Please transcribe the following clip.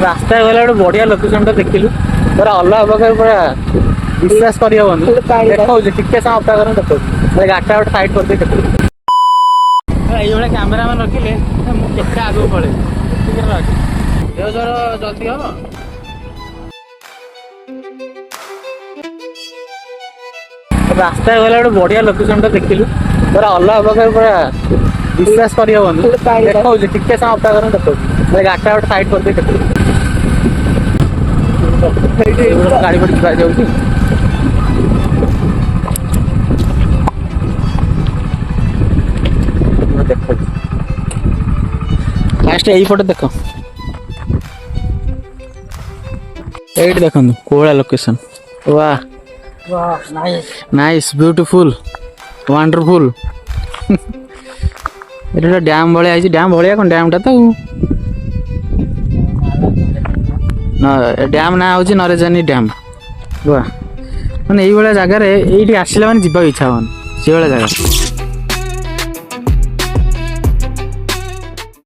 रास्ता गला गोटे बढ़िया लोकेशन देखिलु पूरा अलग प्रकार पूरा विश्वास कर देखा टिके समय अपेक्षा कर देखा गाटा गोटे साइड कर ये कैमेरा मैन रखिले मुझे आगे पड़े देवझर जल्दी हम रास्ता गला गोटे बढ़िया लोकेशन देखिलु पूरा अलग प्रकार पूरा विश्वास कर देखा टिके समय अपेक्षा कर देखा गाटा गोटे साइड कर गाड़ी पड़ी जा देख लास्ट यहीपटे देख ये देखो कोला लोकेशन वाह नाइस ब्यूटीफुल वंडरफुल ये डैम भाई डैम भाया कौन डैम टा तो डैम ना हूँ नरेजानी डैम वाह मैंने ये जगह ये आसला मैंने जीवा इच्छा हाँ से जगह